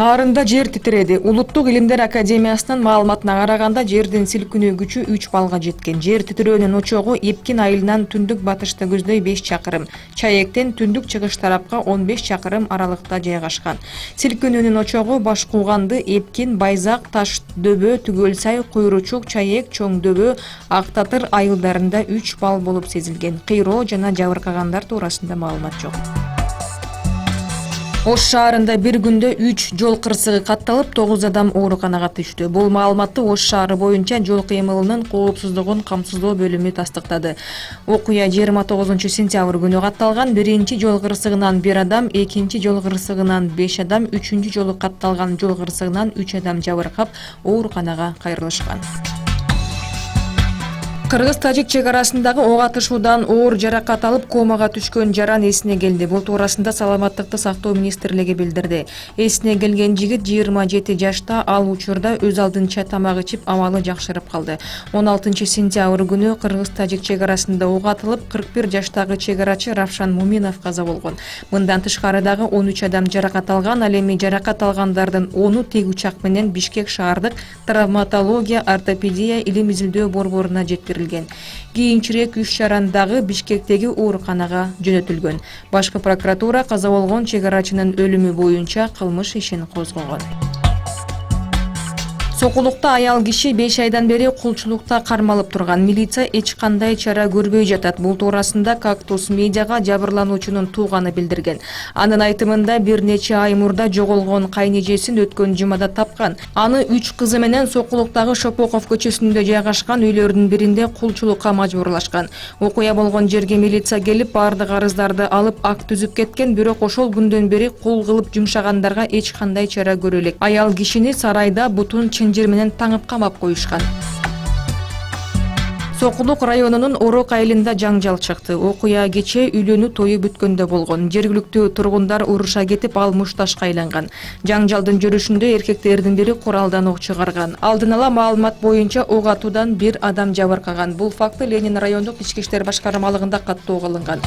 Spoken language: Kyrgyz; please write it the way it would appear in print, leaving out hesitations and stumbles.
Нарында жер титиреди. Улуттук илимдер академиясынын маалыматына караганда жердин силкинүү күчү 3 балга жеткен. Жер титирөөнүн очогу Эпкин айылынан түндүк батышты көздөй 5 чакырым, Чаектен түндүк чыгыш тарапка 15 чакырым аралыкта жайгашкан. Силкинүүнүн очогу Башкууганды, Эпкин, Байзак, Таш дөбө, Түгөлсай, Куйручук, Чаек, Чоң дөбө, Актатыр айылдарында 3 бал болуп сезилген. Кыйроо жана жабыркагандар туурасында маалымат жок. Ош шаарында бир күндө 3 жол кырсыгы катталып, 9 адам ооруканага түштү. Бул маалыматты Ош шаары боюнча жол кыймылынын коопсуздугун камсыздоо бөлүмү тастыктады. Окуя 29 сентябрь күнү катталган. Биринчи жол кырсыгынан 1 адам, экинчи жол кырсыгынан 5 адам, үчүнчү жолу катталган жол кырсыгынан 3 адам жабыркап, ооруканага кайрылышкан. Кыргыз-тажик чек арасындагы ок атышуудан оор жаракат алып, комага түшкөн жаран эсине келди. Бул туурасында Саламаттыкты сактоо министрлиги билдирди. Эсине келген жигит 27 жашта, ал учурда өз алдынча тамак ичип, абалы жакшырып калды. 16 сентябрь күнү Кыргыз-тажик чек арасында ок атылып, 41 жаштагы чек арачы Равшан Муминов каза болгон. Мындан тышкары дагы 13 адам жаракат алган. Ал эми жаракат алгандардын 10-у тег учак менен Бишкек шаардык травматология, ортопедия, илим изилдөө борборуна жеткирилген. Кийинчерээк үч жаран дагы Бишкектеги ооруканага жөнөтүлгөн. Башкы прокуратура каза болгон чек арачынын өлүмү боюнча кылмыш ишин козгогон. Сокулукта аял киши 5 айдан бери кулчулукта кармалып турган. Милиция эч кандай чара көрбөй жатат. Бул туурасында Кактус медиага жабырлануучунун тууганы билдирген. Анын айтымында бир нече ай мурда жоголгон кайнежесин өткөн жумада тапкан. Аны 3 кызы менен Сокулуктагы Шопоков көчөсүндө жайгашкан үйлөрдүн биринде кулчулукка мажбурлашкан. Окуя болгон жерге милиция келип, бардык арыздарды алып, акт түзүп кеткен, бирок ошол күндөн бери кул кылып жумшагандарга эч кандай чара көрө элек. Аял кишини сарайда бутун жер менен таңып камап коюшкан. Сокулук районунун Орок айылында жаңжал чыкты. Окуя кечээ үйлөнүү тою бүткөндө болгон. Жергиликтүү тургундар уруша кетип, ал мушташка айланган. Жаңжалдын жүрүшүндө эркектердин бири куралдан ок чыгарган. Алдын ала маалымат боюнча ок атуудан 1 адам жабыркаган. Бул факты Ленин райондук ички иштер башкармалыгында каттоого алынган.